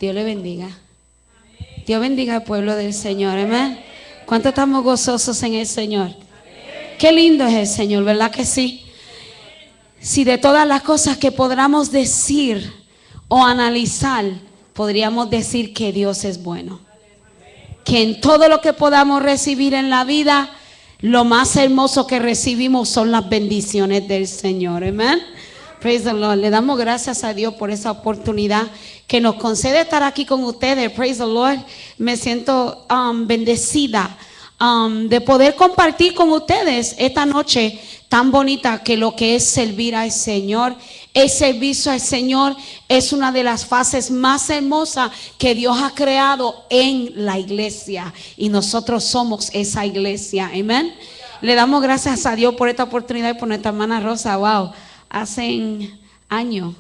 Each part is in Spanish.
Dios le bendiga. Dios bendiga al pueblo del Señor, amén. ¿Cuánto estamos gozosos en el Señor? Qué lindo es el Señor, ¿verdad que sí? Si de todas las cosas que podamos decir o analizar, podríamos decir que Dios es bueno. Que en todo lo que podamos recibir en la vida, lo más hermoso que recibimos son las bendiciones del Señor, amén. Praise the Lord. Le damos gracias a Dios por esa oportunidad que nos concede estar aquí con ustedes. Praise the Lord. Me siento bendecida de poder compartir con ustedes esta noche tan bonita, que lo que es servir al Señor. El servicio al Señor es una de las fases más hermosas que Dios ha creado en la iglesia, y nosotros somos esa iglesia, amén. Le damos gracias a Dios por esta oportunidad y por nuestra hermana Rosa. Wow, hace años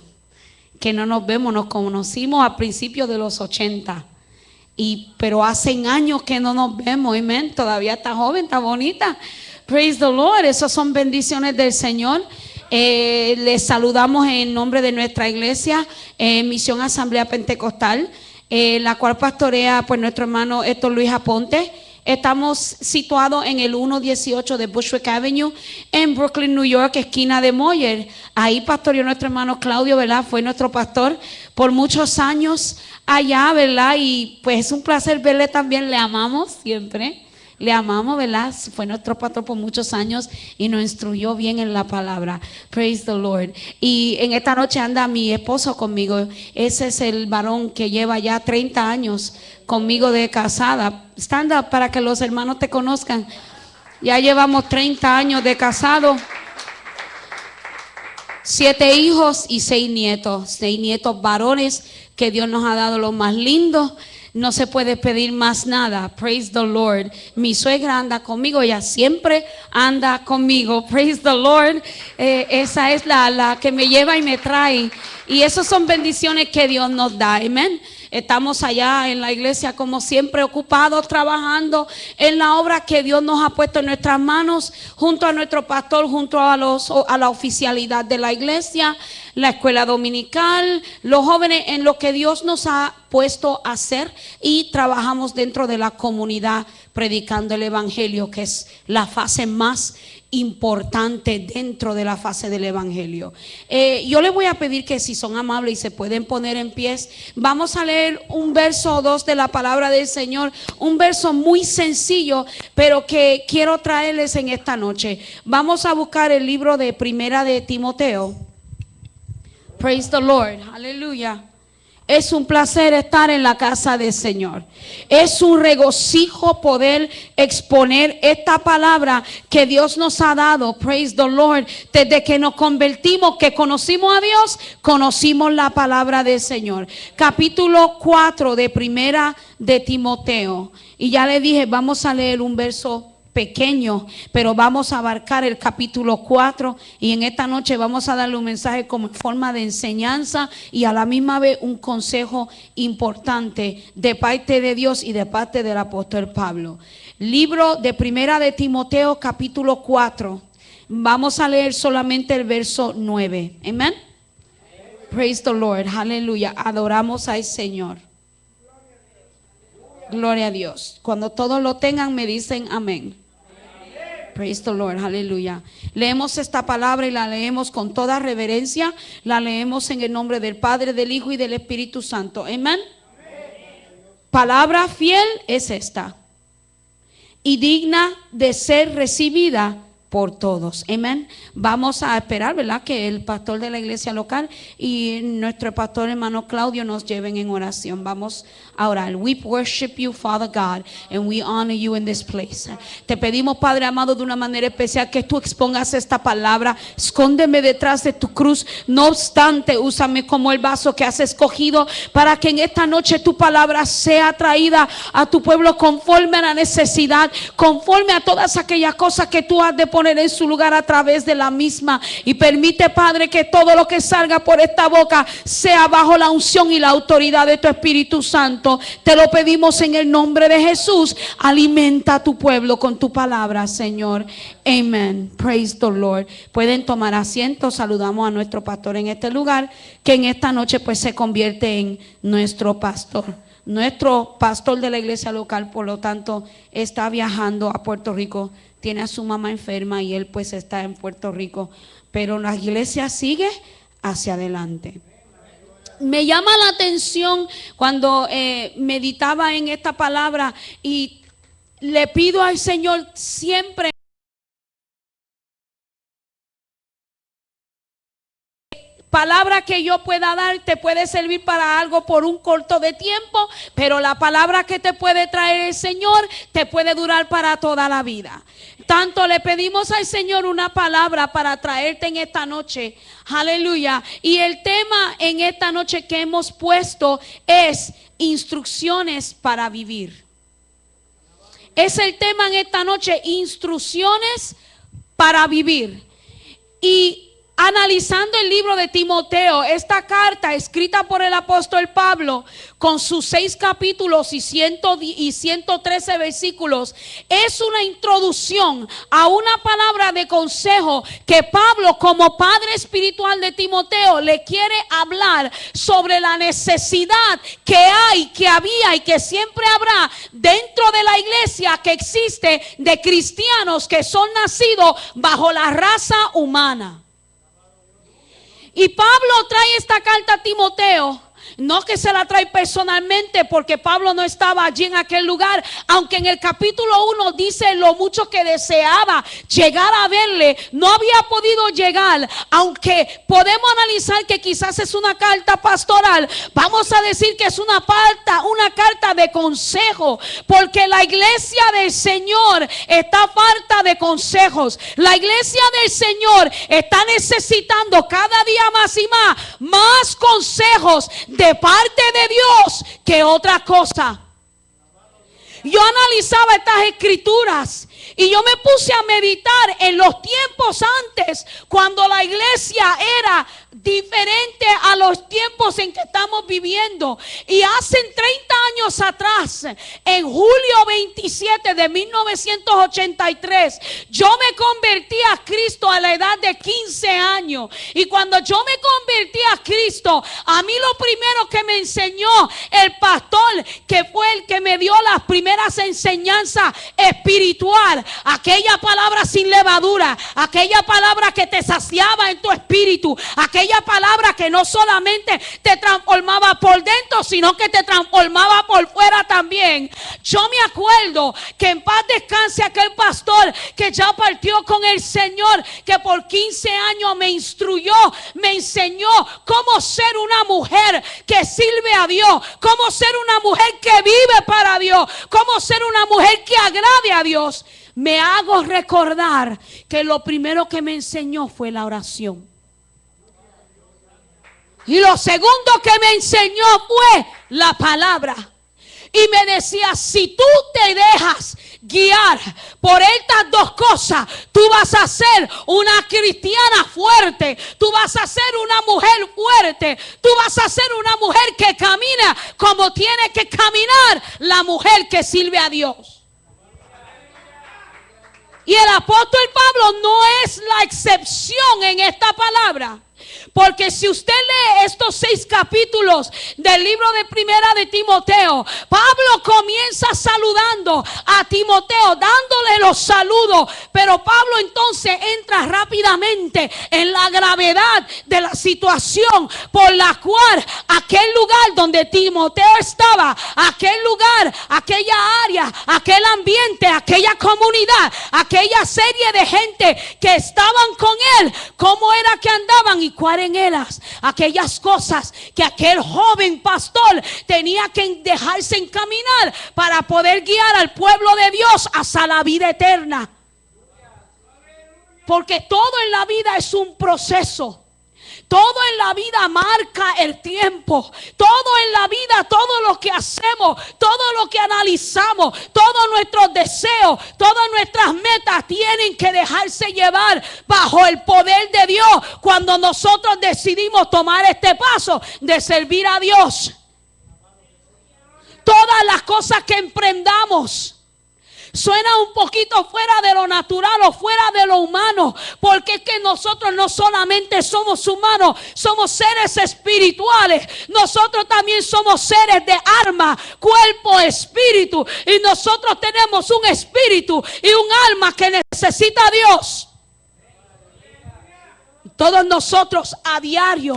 que no nos vemos, nos conocimos a principios de los 80, pero hace años que no nos vemos, amén. Todavía está joven, está bonita. Praise the Lord. Esas son bendiciones del Señor. Les saludamos en nombre de nuestra iglesia, Misión Asamblea Pentecostal, la cual pastorea pues nuestro hermano Héctor Luis Aponte. Estamos situados en el 118 de Bushwick Avenue en Brooklyn, New York, esquina de Moyer. Ahí pastoreó nuestro hermano Claudio, ¿verdad? Fue nuestro pastor por muchos años allá, ¿verdad? Y pues es un placer verle también. Le amamos siempre. Le amamos, ¿verdad? Fue nuestro pastor por muchos años y nos instruyó bien en la palabra. Praise the Lord. Y en esta noche anda mi esposo conmigo. Ese es el varón que lleva ya 30 años conmigo de casada. Stand up para que los hermanos te conozcan. Ya llevamos 30 años de casado. 7 hijos y 6 nietos. 6 nietos varones que Dios nos ha dado, los más lindos. No se puede pedir más nada. Praise the Lord. Mi suegra anda conmigo, ella siempre anda conmigo. Praise the Lord. Esa es la que me lleva y me trae. Y esas son bendiciones que Dios nos da. Amén. Estamos allá en la iglesia como siempre, ocupados, trabajando en la obra que Dios nos ha puesto en nuestras manos, junto a nuestro pastor, junto a la oficialidad de la iglesia, la escuela dominical, los jóvenes, en lo que Dios nos ha puesto a hacer, y trabajamos dentro de la comunidad predicando el evangelio, que es la fase más importante dentro de la fase del evangelio. Yo les voy a pedir que, si son amables y se pueden poner en pies, vamos a leer un verso o dos de la palabra del Señor, un verso muy sencillo, pero que quiero traerles en esta noche. Vamos a buscar el libro de Primera de Timoteo. Praise the Lord, aleluya. Es un placer estar en la casa del Señor. Es un regocijo poder exponer esta palabra que Dios nos ha dado. Praise the Lord. Desde que nos convertimos, que conocimos a Dios, conocimos la palabra del Señor. Capítulo 4 de Primera de Timoteo. Y ya le dije, vamos a leer un verso pequeño, pero vamos a abarcar el capítulo 4, y en esta noche vamos a darle un mensaje como forma de enseñanza y a la misma vez un consejo importante de parte de Dios y de parte del apóstol Pablo. Libro de Primera de Timoteo, capítulo 4. Vamos a leer solamente el verso 9. Amén. Praise the Lord. Aleluya. Adoramos al Señor. Gloria a Dios. Cuando todos lo tengan, me dicen amén. Praise the Lord, aleluya. Leemos esta palabra y la leemos con toda reverencia. La leemos en el nombre del Padre, del Hijo y del Espíritu Santo. Amén. Palabra fiel es esta y digna de ser recibida por todos. Amén. Vamos a esperar, ¿verdad?, que el pastor de la iglesia local y nuestro pastor hermano Claudio nos lleven en oración. Vamos a orar. We worship you, Father God, and we honor you in this place. Te pedimos, Padre amado, de una manera especial que tú expongas esta palabra. Escóndeme detrás de tu cruz. No obstante, úsame como el vaso que has escogido para que en esta noche tu palabra sea traída a tu pueblo conforme a la necesidad, conforme a todas aquellas cosas que tú has depositado poner en su lugar a través de la misma. Y permite, Padre, que todo lo que salga por esta boca sea bajo la unción y la autoridad de tu Espíritu Santo. Te lo pedimos en el nombre de Jesús. Alimenta a tu pueblo con tu palabra, Señor. Amén. Praise the Lord. Pueden tomar asiento. Saludamos a nuestro pastor en este lugar, que en esta noche pues se convierte en nuestro pastor. Nuestro pastor de la iglesia local, por lo tanto, está viajando a Puerto Rico. Tiene a su mamá enferma y él pues está en Puerto Rico. Pero la iglesia sigue hacia adelante. Me llama la atención cuando meditaba en esta palabra y le pido al Señor siempre palabra que yo pueda dar te puede servir para algo por un corto de tiempo, pero la palabra que te puede traer el Señor te puede durar para toda la vida. Tanto le pedimos al Señor una palabra para traerte en esta noche. Aleluya. Y el tema en esta noche que hemos puesto es instrucciones para vivir. Es el tema en esta noche, instrucciones para vivir. Y analizando el libro de Timoteo, esta carta escrita por el apóstol Pablo, con sus 6 capítulos y 113 versículos, es una introducción a una palabra de consejo que Pablo, como padre espiritual de Timoteo, le quiere hablar sobre la necesidad que hay, que había y que siempre habrá dentro de la iglesia que existe de cristianos que son nacidos bajo la raza humana. Y Pablo trae esta carta a Timoteo. No que se la trae personalmente, porque Pablo no estaba allí en aquel lugar, aunque en el capítulo 1 dice lo mucho que deseaba llegar a verle. No había podido llegar, aunque podemos analizar que quizás es una carta pastoral. Vamos a decir que es una carta de consejo, porque la iglesia del Señor está falta de consejos. La iglesia del Señor está necesitando cada día más y más consejos de parte de Dios que otra cosa. Yo analizaba estas escrituras y yo me puse a meditar en los tiempos antes, cuando la iglesia era diferente a los tiempos en que estamos viviendo. Y hace 30 años atrás, en julio 27 de 1983, yo me convertí a Cristo a la edad de 15 años. Y cuando yo me convertí a Cristo, a mí lo primero que me enseñó el pastor, que fue el que me dio las primeras enseñanzas espiritual, aquella palabra sin levadura, aquella palabra que te saciaba en tu espíritu, aquella palabra que no solamente te transformaba por dentro, sino que te transformaba por fuera también. Yo me acuerdo que en paz descanse aquel pastor que ya partió con el Señor, que por 15 años me instruyó, me enseñó cómo ser una mujer que sirve a Dios, cómo ser una mujer que vive para Dios, cómo ser una mujer que agrade a Dios. Me hago recordar que lo primero que me enseñó fue la oración. Y lo segundo que me enseñó fue la palabra. Y me decía, si tú te dejas guiar por estas dos cosas, tú vas a ser una cristiana fuerte, tú vas a ser una mujer fuerte, tú vas a ser una mujer que camina como tiene que caminar la mujer que sirve a Dios. Y el apóstol Pablo no es la excepción en esta palabra. Porque si usted lee estos 6 capítulos del libro de Primera de Timoteo, Pablo comienza saludando a Timoteo, dándole los saludos. Pero Pablo entonces entra rápidamente en la gravedad de la situación por la cual aquel lugar donde Timoteo estaba, aquel lugar, aquella área, aquel ambiente, aquella comunidad, aquella serie de gente que estaban con él, cómo era que andaban y cuáles eran aquellas cosas que aquel joven pastor tenía que dejarse encaminar para poder guiar al pueblo de Dios hacia la vida eterna. Porque todo en la vida es un proceso. Todo en la vida marca el tiempo. Todo en la vida, todo lo que hacemos, todo lo que analizamos, todos nuestros deseos, todas nuestras metas tienen que dejarse llevar bajo el poder de Dios cuando nosotros decidimos tomar este paso de servir a Dios. Todas las cosas que emprendamos suena un poquito fuera de lo natural o fuera de lo humano, porque es que nosotros no solamente somos humanos, somos seres espirituales. Nosotros también somos seres de alma, cuerpo, espíritu, y nosotros tenemos un espíritu y un alma que necesita a Dios. Todos nosotros a diario,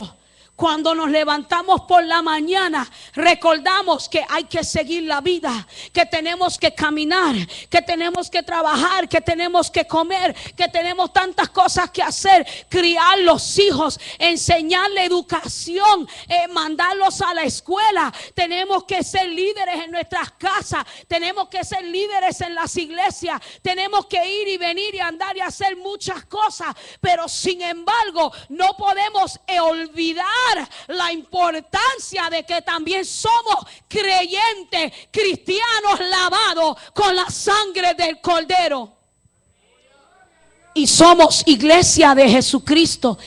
cuando nos levantamos por la mañana, recordamos que hay que seguir la vida, que tenemos que caminar, que tenemos que trabajar, que tenemos que comer, que tenemos tantas cosas que hacer, criar los hijos, enseñarle educación, mandarlos a la escuela. Tenemos que ser líderes en nuestras casas, tenemos que ser líderes en las iglesias, tenemos que ir y venir y andar y hacer muchas cosas, pero sin embargo no podemos olvidar la importancia de que también somos creyentes, cristianos lavados con la sangre del Cordero. Y somos iglesia de Jesucristo.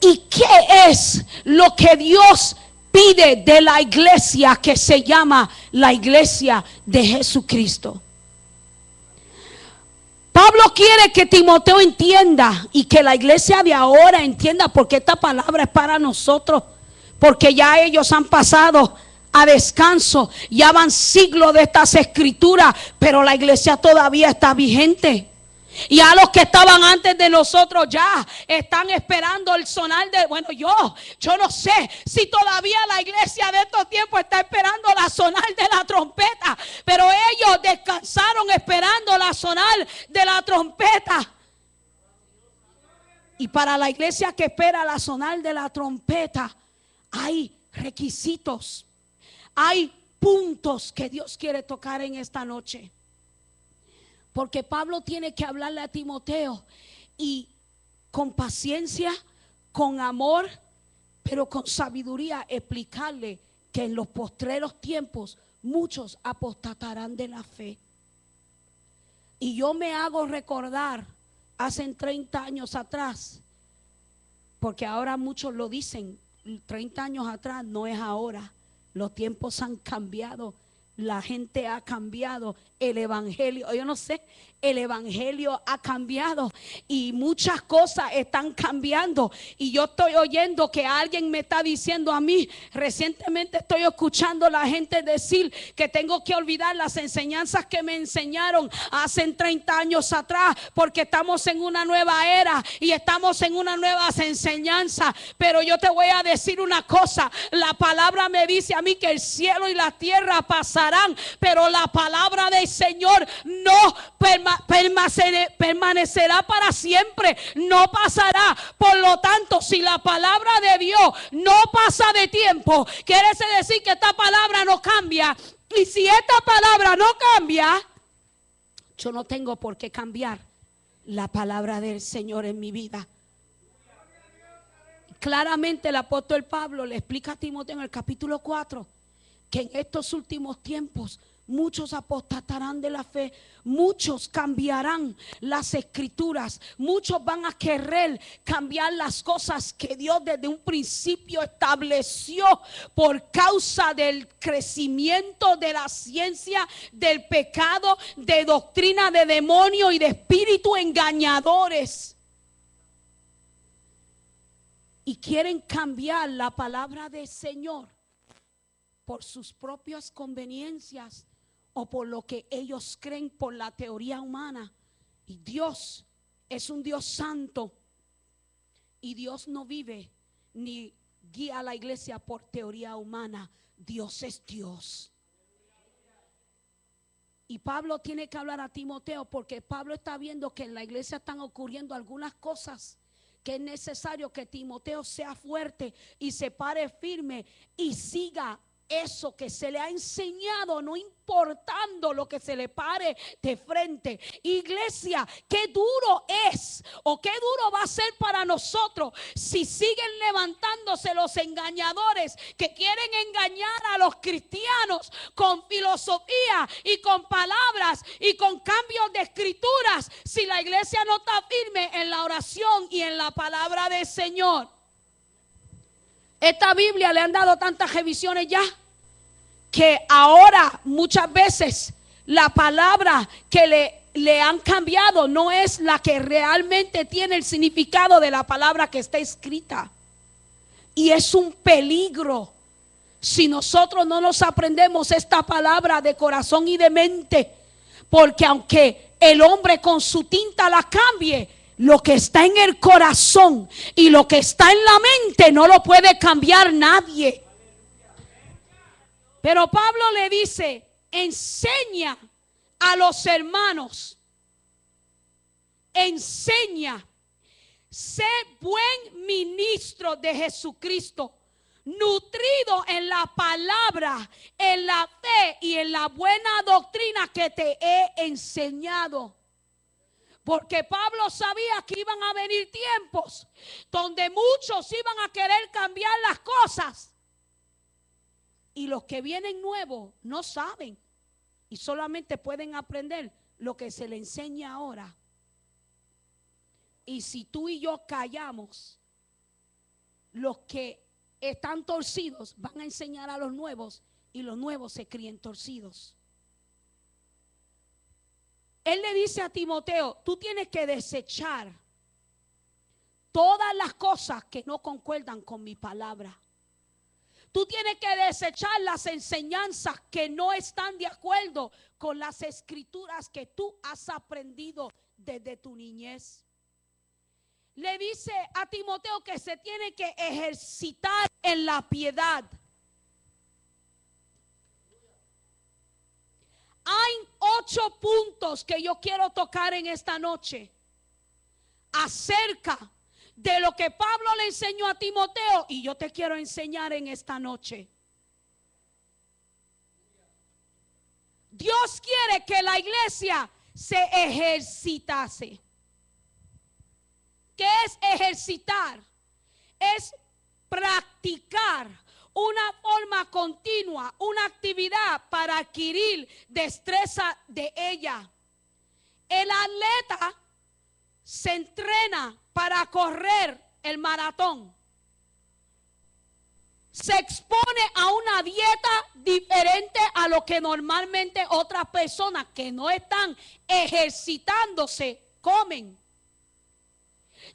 ¿Y qué es lo que Dios pide de la iglesia que se llama la iglesia de Jesucristo? Pablo quiere que Timoteo entienda y que la iglesia de ahora entienda, porque esta palabra es para nosotros, porque ya ellos han pasado a descanso, ya van siglos de estas escrituras, pero la iglesia todavía está vigente. Y a los que estaban antes de nosotros ya están esperando el sonar de, bueno, yo no sé si todavía la iglesia de estos tiempos está esperando la sonar de la trompeta, pero ellos descansaron esperando la sonar de la trompeta. Y para la iglesia que espera la sonar de la trompeta, hay requisitos, hay puntos que Dios quiere tocar en esta noche. Porque Pablo tiene que hablarle a Timoteo y con paciencia, con amor, pero con sabiduría explicarle que en los postreros tiempos muchos apostatarán de la fe. Y yo me hago recordar hace 30 años atrás, porque ahora muchos lo dicen, 30 años atrás no es ahora, los tiempos han cambiado. La gente ha cambiado, el evangelio, yo no sé, el evangelio ha cambiado y muchas cosas están cambiando. Y yo estoy oyendo que alguien me está diciendo a mí, recientemente estoy escuchando a la gente decir que tengo que olvidar las enseñanzas que me enseñaron hace 30 años atrás, porque estamos en una nueva era y estamos en una nueva enseñanza. Pero yo te voy a decir una cosa, la palabra me dice a mí que el cielo y la tierra pasarán, pero la palabra del Señor no permanecerá para siempre, no pasará. Por lo tanto, si la palabra de Dios no pasa de tiempo, quiere decir que esta palabra no cambia. Y si esta palabra no cambia, yo no tengo por qué cambiar la palabra del Señor en mi vida. Claramente el apóstol Pablo le explica a Timoteo en el capítulo 4 que en estos últimos tiempos muchos apostatarán de la fe, muchos cambiarán las escrituras, muchos van a querer cambiar las cosas que Dios desde un principio estableció por causa del crecimiento de la ciencia, del pecado, de doctrina de demonios y de espíritus engañadores. Y quieren cambiar la palabra del Señor por sus propias conveniencias o por lo que ellos creen por la teoría humana. Y Dios es un Dios santo. Y Dios no vive ni guía a la iglesia por teoría humana. Dios es Dios. Y Pablo tiene que hablar a Timoteo porque Pablo está viendo que en la iglesia están ocurriendo algunas cosas que es necesario que Timoteo sea fuerte y se pare firme y siga eso que se le ha enseñado, no importando lo que se le pare de frente. Iglesia, qué duro es o qué duro va a ser para nosotros si siguen levantándose los engañadores que quieren engañar a los cristianos con filosofía y con palabras y con cambios de escrituras, si la iglesia no está firme en la oración y en la palabra del Señor. Esta Biblia le han dado tantas revisiones ya que ahora muchas veces la palabra que le han cambiado no es la que realmente tiene el significado de la palabra que está escrita. Y es un peligro si nosotros no nos aprendemos esta palabra de corazón y de mente, porque aunque el hombre con su tinta la cambie, lo que está en el corazón y lo que está en la mente no lo puede cambiar nadie. Pero Pablo le dice, enseña a los hermanos, enseña, sé buen ministro de Jesucristo, nutrido en la palabra, en la fe y en la buena doctrina que te he enseñado. Porque Pablo sabía que iban a venir tiempos donde muchos iban a querer cambiar las cosas. Y los que vienen nuevos no saben y solamente pueden aprender lo que se les enseña ahora. Y si tú y yo callamos, los que están torcidos van a enseñar a los nuevos y los nuevos se crían torcidos. Él le dice a Timoteo, tú tienes que desechar todas las cosas que no concuerdan con mi palabra. Tú tienes que desechar las enseñanzas que no están de acuerdo con las escrituras que tú has aprendido desde tu niñez. Le dice a Timoteo que se tiene que ejercitar en la piedad. Hay 8 puntos que yo quiero tocar en esta noche acerca de lo que Pablo le enseñó a Timoteo y yo te quiero enseñar en esta noche. Dios quiere que la iglesia se ejercitase. ¿Qué es ejercitar? Es practicar una forma continua, una actividad para adquirir destreza de ella. El atleta se entrena para correr el maratón. Se expone a una dieta diferente a lo que normalmente otras personas que no están ejercitándose comen.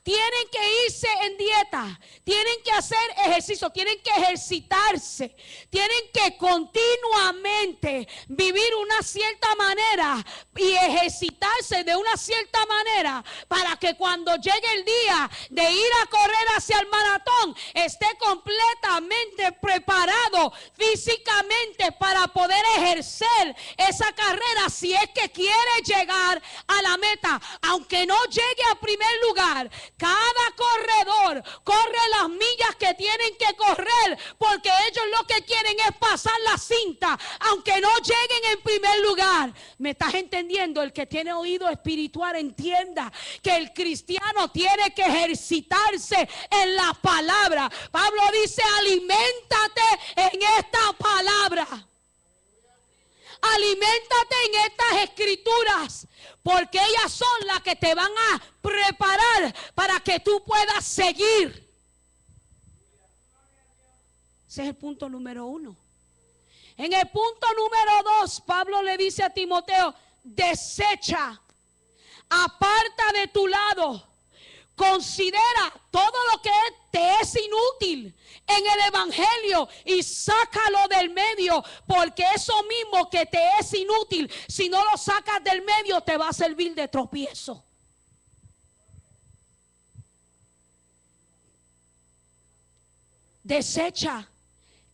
Tienen que irse en dieta, tienen que hacer ejercicio, tienen que ejercitarse, tienen que continuamente vivir una cierta manera y ejercitarse de una cierta manera para que cuando llegue el día de ir a correr hacia el maratón esté completamente preparado físicamente para poder ejercer esa carrera si es que quiere llegar a la meta. Aunque no llegue a primer lugar, cada corredor corre las millas que tienen que correr porque ellos lo que quieren es pasar la cinta, aunque no lleguen en primer lugar. ¿Me estás entendiendo? El que tiene oído espiritual entienda que el cristiano tiene que ejercitarse en la palabra. Pablo dice, aliméntate en esta palabra. Aliméntate en estas escrituras, porque ellas son las que te van a preparar para que tú puedas seguir. Ese es el punto número 1. En el punto número 2, Pablo le dice a Timoteo, desecha, aparta de tu lado, considera todo lo que te es inútil en el evangelio y sácalo del medio, porque eso mismo que te es inútil, si no lo sacas del medio, te va a servir de tropiezo. Desecha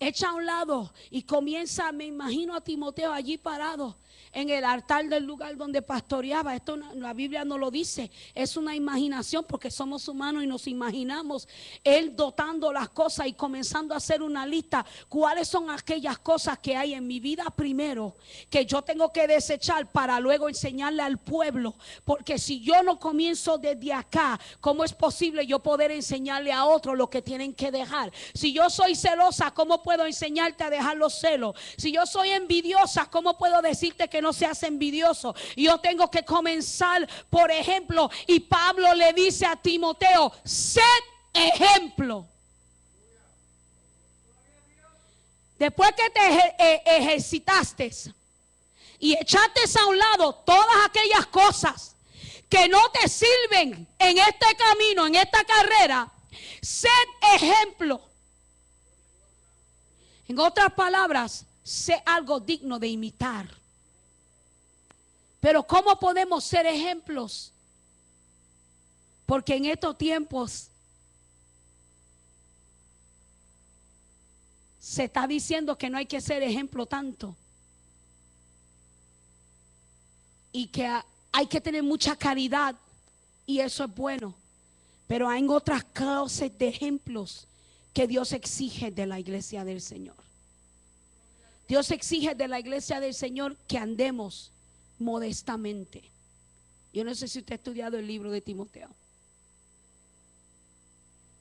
echa a un lado y comienza, me imagino a Timoteo allí parado en el altar del lugar donde pastoreaba. Esto la Biblia no lo dice, es una imaginación porque somos humanos y nos imaginamos él dotando las cosas y comenzando a hacer una lista. ¿Cuáles son aquellas cosas que hay en mi vida primero que yo tengo que desechar para luego enseñarle al pueblo? Porque si yo no comienzo desde acá, ¿cómo es posible yo poder enseñarle a otros lo que tienen que dejar? Si yo soy celosa, ¿cómo puedo enseñarte a dejar los celos? Si yo soy envidiosa, ¿cómo puedo decirte que no seas envidioso? Yo tengo que comenzar, por ejemplo, y Pablo le dice a Timoteo, sed ejemplo. Después que te ejercitaste y echaste a un lado todas aquellas cosas que no te sirven en este camino, en esta carrera, sed ejemplo. En otras palabras, sé algo digno de imitar. Pero ¿cómo podemos ser ejemplos? Porque en estos tiempos se está diciendo que no hay que ser ejemplo tanto. Y que hay que tener mucha caridad. Y eso es bueno. Pero hay otras clases de ejemplos que Dios exige de la iglesia del Señor. Dios exige de la iglesia del Señor que andemos modestamente. Yo no sé si usted ha estudiado el libro de Timoteo.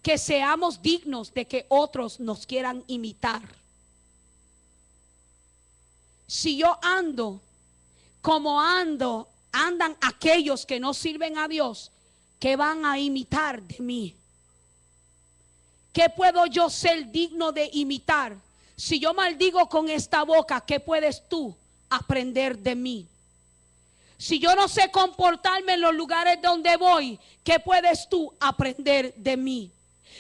Que seamos dignos de que otros nos quieran imitar. Si yo ando como andan aquellos que no sirven a Dios, ¿qué van a imitar de mí? ¿Qué puedo yo ser digno de imitar? Si yo maldigo con esta boca, ¿qué puedes tú aprender de mí? Si yo no sé comportarme en los lugares donde voy, ¿qué puedes tú aprender de mí?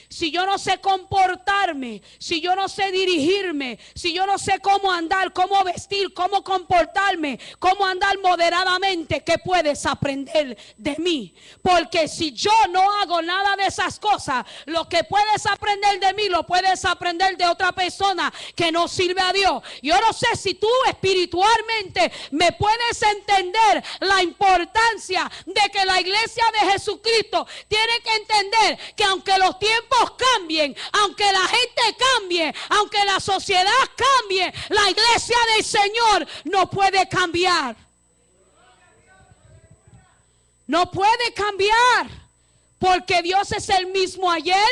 Si yo no sé comportarme, si yo no sé dirigirme, si yo no sé cómo andar, cómo vestir, cómo comportarme, cómo andar moderadamente, ¿qué puedes aprender de mí? Porque si yo no hago nada de esas cosas, lo que puedes aprender de mí lo puedes aprender de otra persona que no sirve a Dios. Yo no sé si tú espiritualmente me puedes entender la importancia de que la iglesia de Jesucristo tiene que entender que aunque los tiempos cambien, aunque la gente cambie, aunque la sociedad cambie, la iglesia del Señor no puede cambiar. No puede cambiar, porque Dios es el mismo ayer,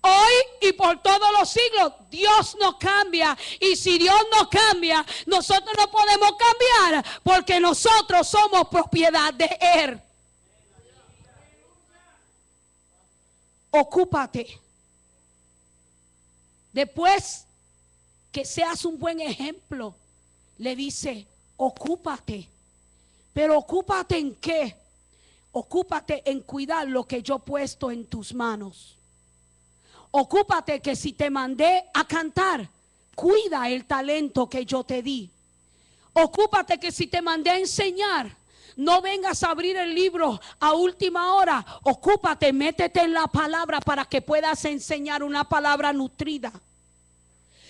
hoy y por todos los siglos. Dios no cambia, y si Dios no cambia, nosotros no podemos cambiar, porque nosotros somos propiedad de Él. Ocúpate. Después que seas un buen ejemplo, le dice, ocúpate. Pero ocúpate en qué? Ocúpate en cuidar lo que yo he puesto en tus manos. Ocúpate que si te mandé a cantar, cuida el talento que yo te di. Ocúpate que si te mandé a enseñar, no vengas a abrir el libro a última hora. Ocúpate, métete en la palabra para que puedas enseñar una palabra nutrida.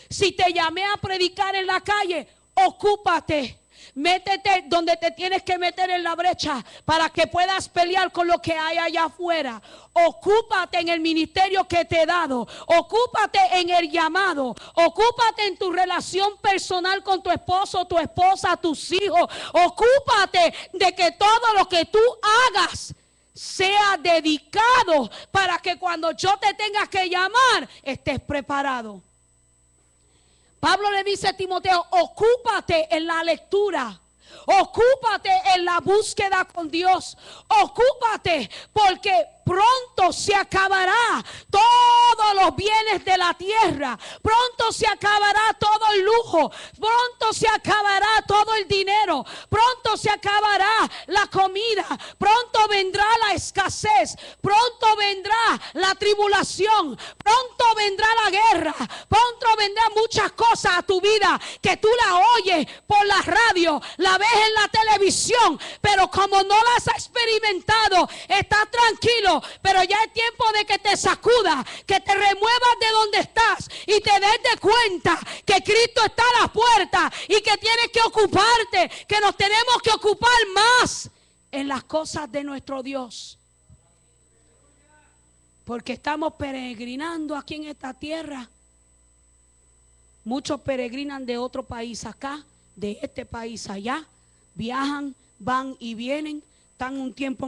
Si te llamé a predicar en la calle, ocúpate. Métete donde te tienes que meter en la brecha para que puedas pelear con lo que hay allá afuera. Ocúpate en el ministerio que te he dado. Ocúpate en el llamado. Ocúpate en tu relación personal con tu esposo, tu esposa, tus hijos. Ocúpate de que todo lo que tú hagas sea dedicado para que cuando yo te tenga que llamar estés preparado. Pablo le dice a Timoteo, ocúpate en la lectura, ocúpate en la búsqueda con Dios, ocúpate porque pronto se acabará todos los bienes de la tierra, pronto se acabará todo el lujo, pronto pronto se acabará todo el dinero, pronto se acabará la comida, pronto vendrá la escasez, pronto vendrá la tribulación, pronto vendrá la guerra, pronto vendrán muchas cosas a tu vida que tú la oyes por la radio, la ves en la televisión, pero como no las has experimentado, estás tranquilo, pero ya es tiempo de que te sacudas, que te remuevas de donde estás y te des de cuenta que Cristo está a la puerta y que tienes que ocuparte, que nos tenemos que ocupar más en las cosas de nuestro Dios. Porque estamos peregrinando aquí en esta tierra. Muchos peregrinan de otro país acá, de este país allá, viajan, van y vienen. Están un tiempo,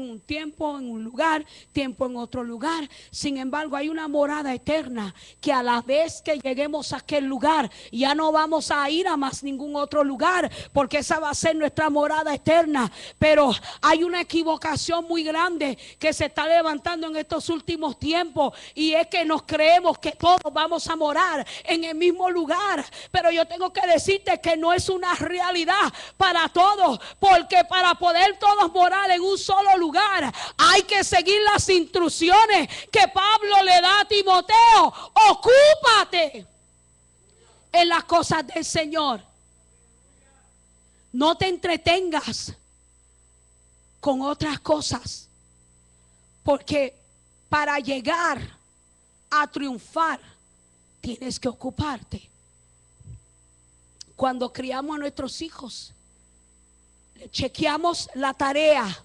en un lugar, tiempo en otro lugar. Sin embargo, hay una morada eterna que a la vez que lleguemos a aquel lugar, ya no vamos a ir a más ningún otro lugar, porque esa va a ser nuestra morada eterna. Pero hay una equivocación muy grande que se está levantando en estos últimos tiempos, y es que nos creemos que todos vamos a morar en el mismo lugar. Pero yo tengo que decirte que no es una realidad para todos, porque para poder todos morar en un solo lugar hay que seguir las instrucciones que Pablo le da a Timoteo. Ocúpate en las cosas del Señor. No te entretengas con otras cosas, porque para llegar a triunfar tienes que ocuparte. Cuando criamos a nuestros hijos, le chequeamos la tarea,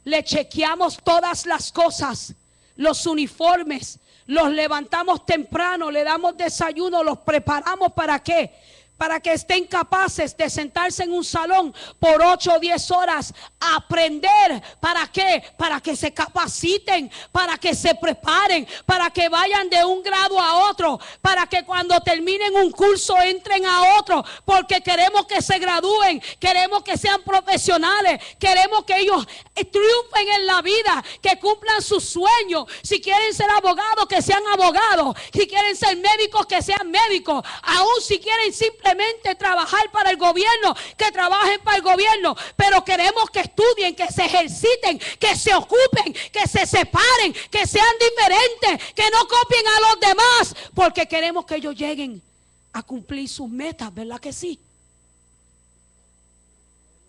le chequeamos todas las cosas, los uniformes, los levantamos temprano, le damos desayuno, los preparamos. ¿Para qué? Para que estén capaces de sentarse en un salón por 8 o 10 horas a aprender. ¿Para qué? Para que se capaciten, para que se preparen, para que vayan de un grado a otro, para que cuando terminen un curso entren a otro, porque queremos que se gradúen, queremos que sean profesionales, queremos que ellos triunfen en la vida, que cumplan sus sueños. Si quieren ser abogados, que sean abogados. Si quieren ser médicos, que sean médicos. Aún si quieren simplemente trabajar para el gobierno, que trabajen para el gobierno. Pero queremos que estudien, que se ejerciten, que se ocupen, que se separen, que sean diferentes, que no copien a los demás, porque queremos que ellos lleguen a cumplir sus metas, ¿verdad que sí?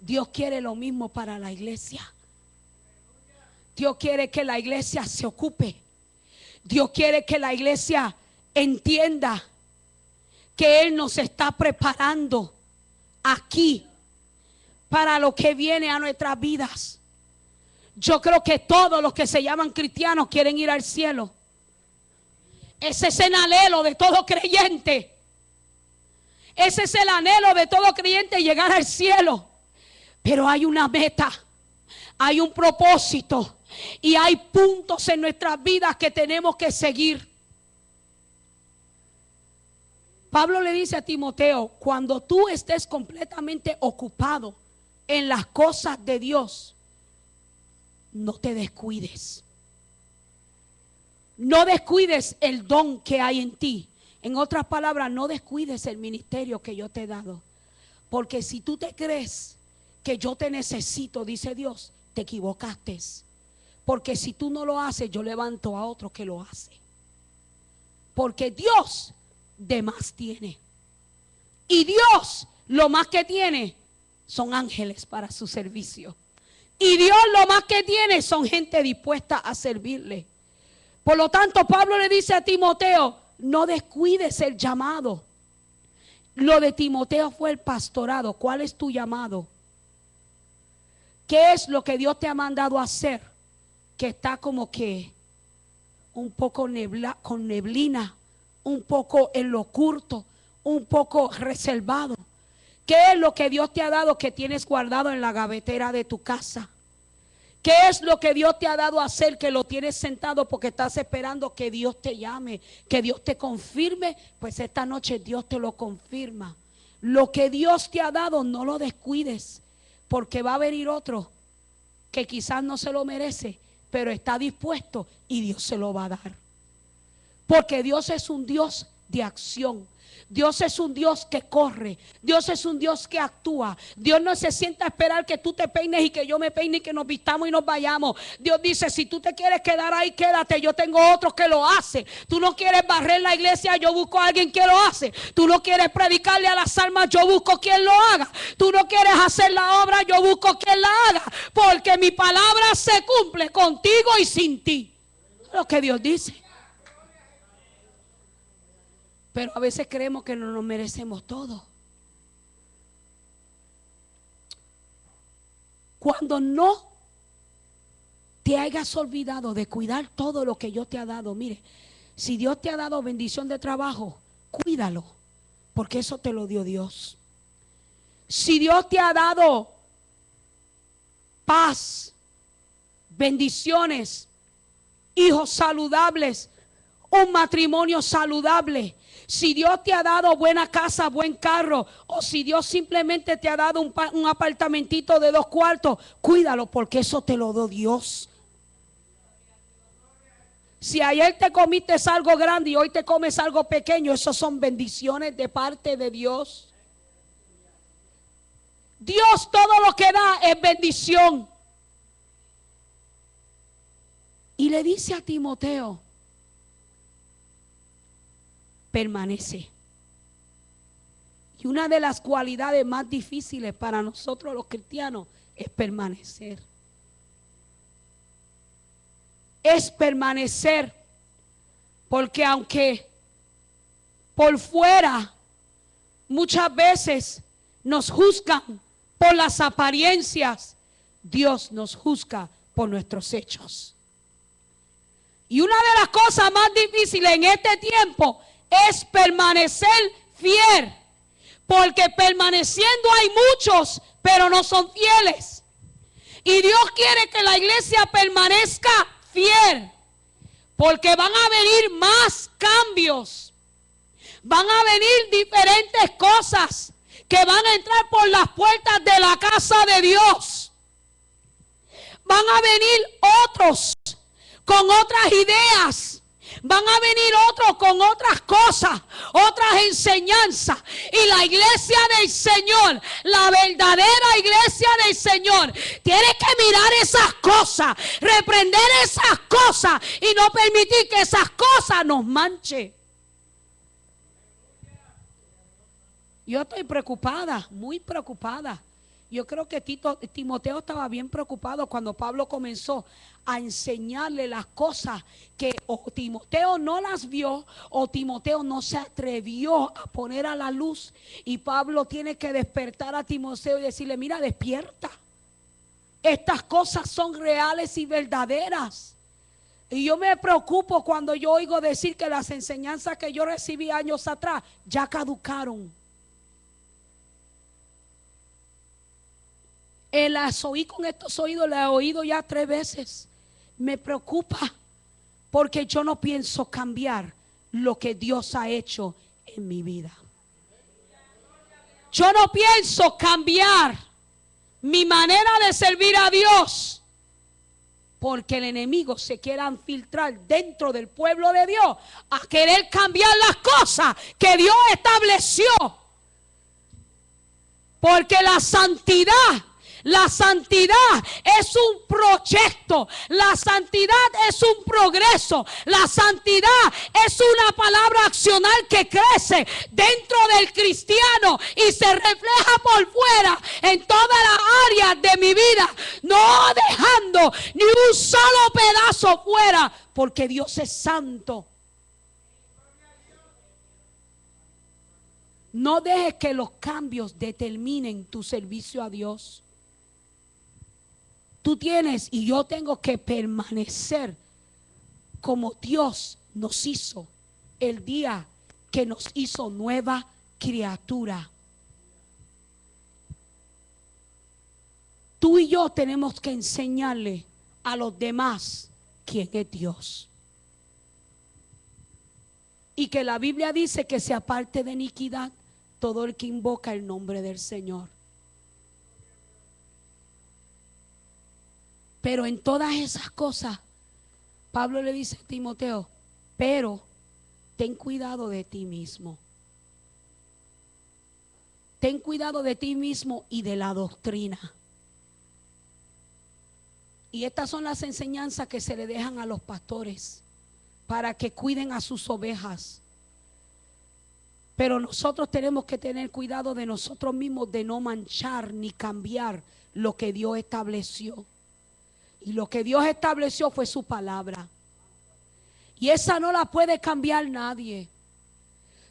Dios quiere lo mismo para la iglesia. Dios quiere que la iglesia se ocupe. Dios quiere que la iglesia entienda que Él nos está preparando aquí para lo que viene a nuestras vidas. Yo creo que todos los que se llaman cristianos quieren ir al cielo. Ese es el anhelo de todo creyente. Ese es el anhelo de todo creyente, llegar al cielo. Pero hay una meta, hay un propósito y hay puntos en nuestras vidas que tenemos que seguir. Pablo le dice a Timoteo: cuando tú estés completamente ocupado en las cosas de Dios, no te descuides. No descuides el don que hay en ti. En otras palabras, no descuides el ministerio que yo te he dado. Porque si tú te crees que yo te necesito, dice Dios, te equivocaste. Porque si tú no lo haces, yo levanto a otro que lo hace. Porque Dios de más tiene. Y Dios lo más que tiene son ángeles para su servicio. Y Dios lo más que tiene son gente dispuesta a servirle. Por lo tanto, Pablo le dice a Timoteo: no descuides el llamado. Lo de Timoteo fue el pastorado. ¿Cuál es tu llamado? ¿Qué es lo que Dios te ha mandado a hacer? Que está como que un poco con neblina, un poco en lo oculto, un poco reservado. ¿Qué es lo que Dios te ha dado que tienes guardado en la gavetera de tu casa? ¿Qué es lo que Dios te ha dado a hacer que lo tienes sentado porque estás esperando que Dios te llame, que Dios te confirme? Pues esta noche Dios te lo confirma. Lo que Dios te ha dado, no lo descuides, porque va a venir otro que quizás no se lo merece, pero está dispuesto y Dios se lo va a dar. Porque Dios es un Dios de acción. Dios es un Dios que corre. Dios es un Dios que actúa. Dios no se sienta a esperar que tú te peines y que yo me peine y que nos vistamos y nos vayamos. Dios dice, si tú te quieres quedar ahí, quédate. Yo tengo otro que lo hace. Tú no quieres barrer la iglesia, yo busco a alguien que lo hace. Tú no quieres predicarle a las almas, yo busco quien lo haga. Tú no quieres hacer la obra, yo busco quien la haga. Porque mi palabra se cumple contigo y sin ti. Es lo que Dios dice. Pero a veces creemos que no nos merecemos todo. Cuando no te hayas olvidado de cuidar todo lo que Dios te ha dado, mire, si Dios te ha dado bendición de trabajo, cuídalo, porque eso te lo dio Dios. Si Dios te ha dado paz, bendiciones, hijos saludables, un matrimonio saludable, si Dios te ha dado buena casa, buen carro, o si Dios simplemente te ha dado un apartamentito de 2 cuartos, cuídalo, porque eso te lo dio Dios. Si ayer te comiste algo grande y hoy te comes algo pequeño, eso son bendiciones de parte de Dios. Dios todo lo que da es bendición. Y le dice a Timoteo, permanece. Y una de las cualidades más difíciles para nosotros los cristianos es permanecer. Es permanecer, porque aunque por fuera muchas veces nos juzgan por las apariencias, Dios nos juzga por nuestros hechos. Y una de las cosas más difíciles en este tiempo es permanecer fiel, porque permaneciendo hay muchos, pero no son fieles. Y Dios quiere que la iglesia permanezca fiel, porque van a venir más cambios, van a venir diferentes cosas que van a entrar por las puertas de la casa de Dios. Van a venir otros con otras ideas. Van a venir otros con otras cosas, otras enseñanzas. Y la iglesia del Señor, la verdadera iglesia del Señor, tiene que mirar esas cosas, reprender esas cosas y no permitir que esas cosas nos manchen. Yo estoy preocupada, muy preocupada. Yo creo que Timoteo estaba bien preocupado cuando Pablo comenzó a enseñarle las cosas que o Timoteo no las vio o Timoteo no se atrevió a poner a la luz. Y Pablo tiene que despertar a Timoteo y decirle, mira, despierta. Estas cosas son reales y verdaderas. Y yo me preocupo cuando yo oigo decir que las enseñanzas que yo recibí años atrás ya caducaron. Las oí con estos oídos, las he oído ya 3 veces. Me preocupa porque yo no pienso cambiar lo que Dios ha hecho en mi vida. Yo no pienso cambiar mi manera de servir a Dios porque el enemigo se quiera infiltrar dentro del pueblo de Dios a querer cambiar las cosas que Dios estableció. Porque la santidad es un proyecto, la santidad es un progreso, la santidad es una palabra accional que crece dentro del cristiano y se refleja por fuera en todas las áreas de mi vida, no dejando ni un solo pedazo fuera, porque Dios es santo. No dejes que los cambios determinen tu servicio a Dios. Tú tienes y yo tengo que permanecer como Dios nos hizo el día que nos hizo nueva criatura. Tú y yo tenemos que enseñarle a los demás quién es Dios. Y que la Biblia dice que se aparte de iniquidad todo el que invoca el nombre del Señor. Pero en todas esas cosas, Pablo le dice a Timoteo, pero ten cuidado de ti mismo. ten cuidado de ti mismo y de la doctrina. Y estas son las enseñanzas que se le dejan a los pastores para que cuiden a sus ovejas. Pero nosotros tenemos que tener cuidado de nosotros mismos, de no manchar ni cambiar lo que Dios estableció. Y lo que Dios estableció fue su palabra. Y esa no la puede cambiar nadie.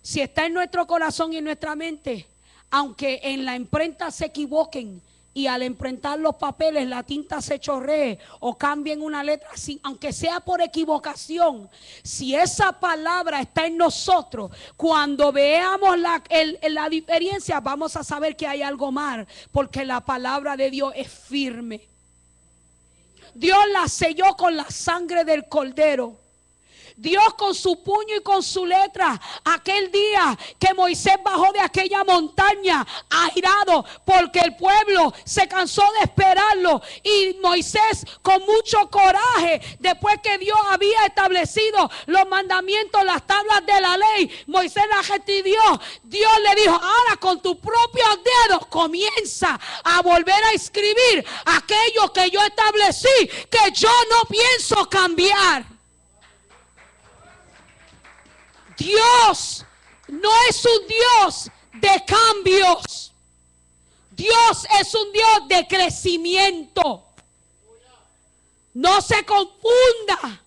Si está en nuestro corazón y en nuestra mente, aunque en la imprenta se equivoquen y al imprentar los papeles la tinta se chorree o cambien una letra, aunque sea por equivocación, si esa palabra está en nosotros, cuando veamos la diferencia, vamos a saber que hay algo mal, porque la palabra de Dios es firme. Dios la selló con la sangre del Cordero. Dios con su puño y con su letra, aquel día que Moisés bajó de aquella montaña airado porque el pueblo se cansó de esperarlo, y Moisés con mucho coraje, después que Dios había establecido los mandamientos, las tablas de la ley, Moisés las recibió. Dios le dijo: ahora con tus propios dedos comienza a volver a escribir aquello que yo establecí, que yo no pienso cambiar. Dios no es un Dios de cambios. Dios es un Dios de crecimiento. No se confunda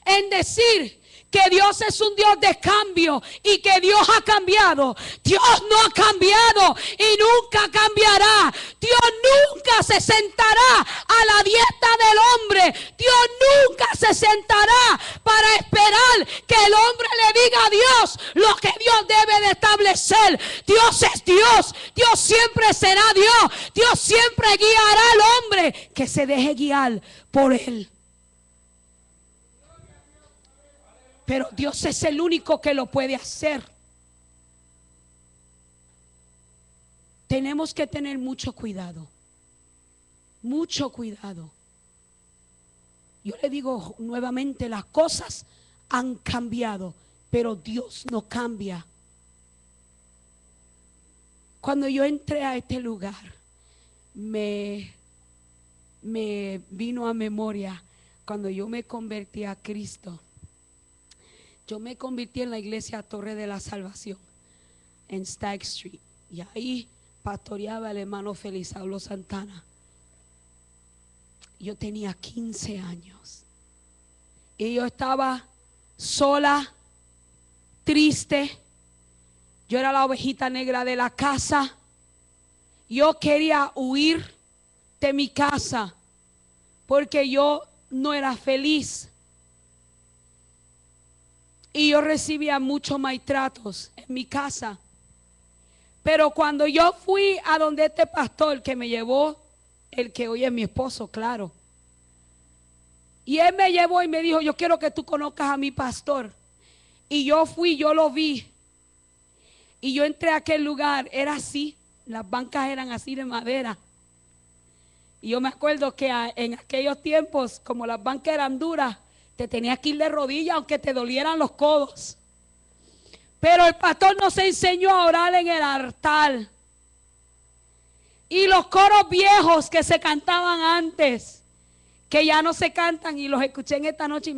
en decir que Dios es un Dios de cambio y que Dios ha cambiado. Dios no ha cambiado y nunca cambiará. Dios nunca se sentará a la dieta del hombre. Dios nunca se sentará para esperar que el hombre le diga a Dios lo que Dios debe de establecer. Dios es Dios. Dios siempre será Dios. Dios siempre guiará al hombre que se deje guiar por Él. Pero Dios es el único que lo puede hacer. Tenemos que tener mucho cuidado. Mucho cuidado. Yo le digo nuevamente, las cosas han cambiado, pero Dios no cambia. Cuando yo entré a este lugar, me vino a memoria cuando yo me convertí a Cristo. Yo me convertí en la iglesia Torre de la Salvación en Stagg Street, y ahí pastoreaba el hermano Felizardo Santana. Yo tenía 15 años y yo estaba sola, triste. Yo era la ovejita negra de la casa. Yo quería huir de mi casa porque yo no era feliz. Y yo recibía muchos maltratos en mi casa. Pero cuando yo fui a donde este pastor que me llevó, el que hoy es mi esposo, claro. Y él me llevó y me dijo: yo quiero que tú conozcas a mi pastor. Y yo fui, yo lo vi. Y yo entré a aquel lugar, era así. Las bancas eran así de madera. Y yo me acuerdo que en aquellos tiempos, como las bancas eran duras, te tenías que ir de rodillas aunque te dolieran los codos. Pero el pastor nos enseñó a orar en el altar. Y los coros viejos que se cantaban antes, que ya no se cantan, y los escuché en esta noche, y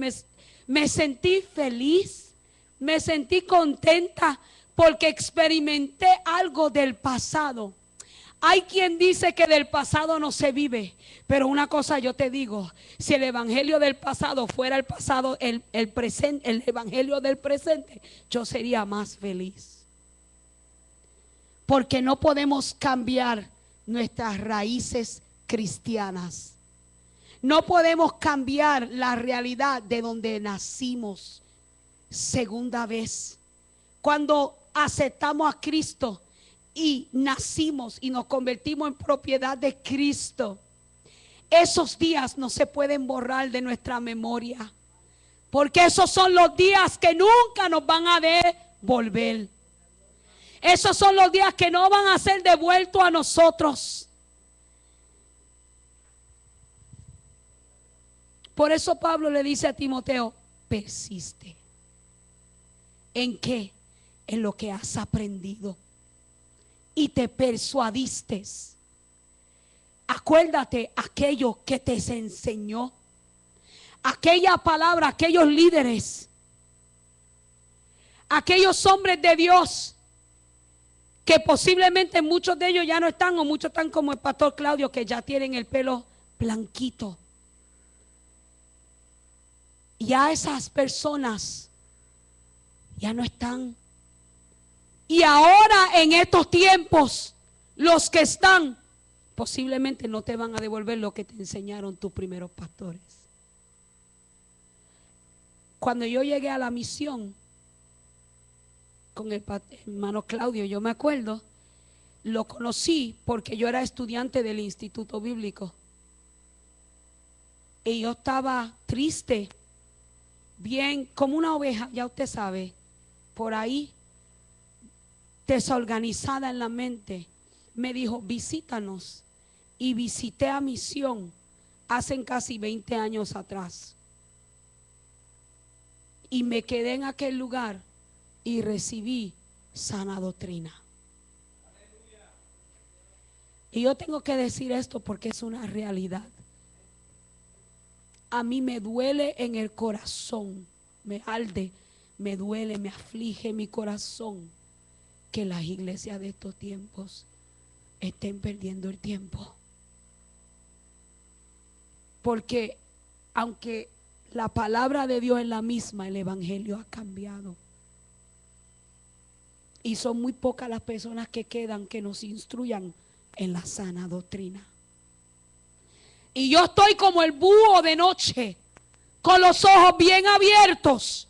me sentí feliz, me sentí contenta, porque experimenté algo del pasado. Hay quien dice que del pasado no se vive, pero una cosa yo te digo: si el evangelio del pasado fuera el pasado, el presente, el evangelio del presente, yo sería más feliz. Porque no podemos cambiar nuestras raíces cristianas. No podemos cambiar la realidad de donde nacimos segunda vez. Cuando aceptamos a Cristo y nacimos y nos convertimos en propiedad de Cristo, esos días no se pueden borrar de nuestra memoria, porque esos son los días que nunca nos van a devolver. Esos son los días que no van a ser devueltos a nosotros. Por eso Pablo le dice a Timoteo: persiste. ¿En qué? En lo que has aprendido y te persuadiste. Acuérdate aquello que te enseñó, aquella palabra, aquellos líderes, aquellos hombres de Dios, que posiblemente muchos de ellos ya no están, o muchos están como el pastor Claudio, que ya tienen el pelo blanquito. Ya esas personas ya no están. Y ahora en estos tiempos, los que están, posiblemente no te van a devolver lo que te enseñaron tus primeros pastores. Cuando yo llegué a la misión con el hermano Claudio, yo me acuerdo, lo conocí porque yo era estudiante del Instituto Bíblico. Y yo estaba triste, bien, como una oveja, ya usted sabe, por ahí, desorganizada en la mente. Me dijo, visítanos. Y visité a misión hace casi 20 años atrás. Y me quedé en aquel lugar y recibí sana doctrina. Y yo tengo que decir esto porque es una realidad. A mí me duele en el corazón, me arde, me duele, me aflige mi corazón que las iglesias de estos tiempos estén perdiendo el tiempo. Porque aunque la palabra de Dios es la misma, el evangelio ha cambiado. Y son muy pocas las personas que quedan que nos instruyan en la sana doctrina. Y yo estoy como el búho de noche, con los ojos bien abiertos,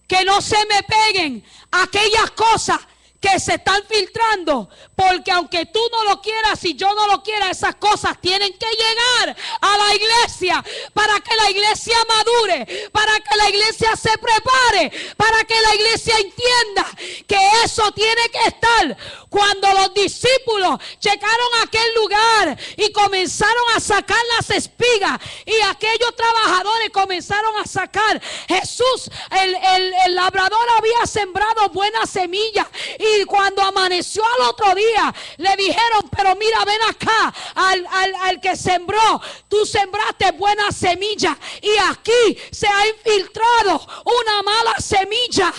que no se me peguen aquellas cosas que se están filtrando, porque aunque tú no lo quieras y yo no lo quiera, esas cosas tienen que llegar a la iglesia para que la iglesia madure, para que la iglesia se prepare, para que la iglesia entienda que eso tiene que estar. Cuando los discípulos llegaron a aquel lugar y comenzaron a sacar las espigas y aquellos trabajadores comenzaron a sacar, Jesús, el labrador había sembrado buena semilla. Y cuando amaneció al otro día, le dijeron, pero mira, ven acá, al que sembró, tú sembraste buena semilla y aquí se ha infiltrado una mala semilla.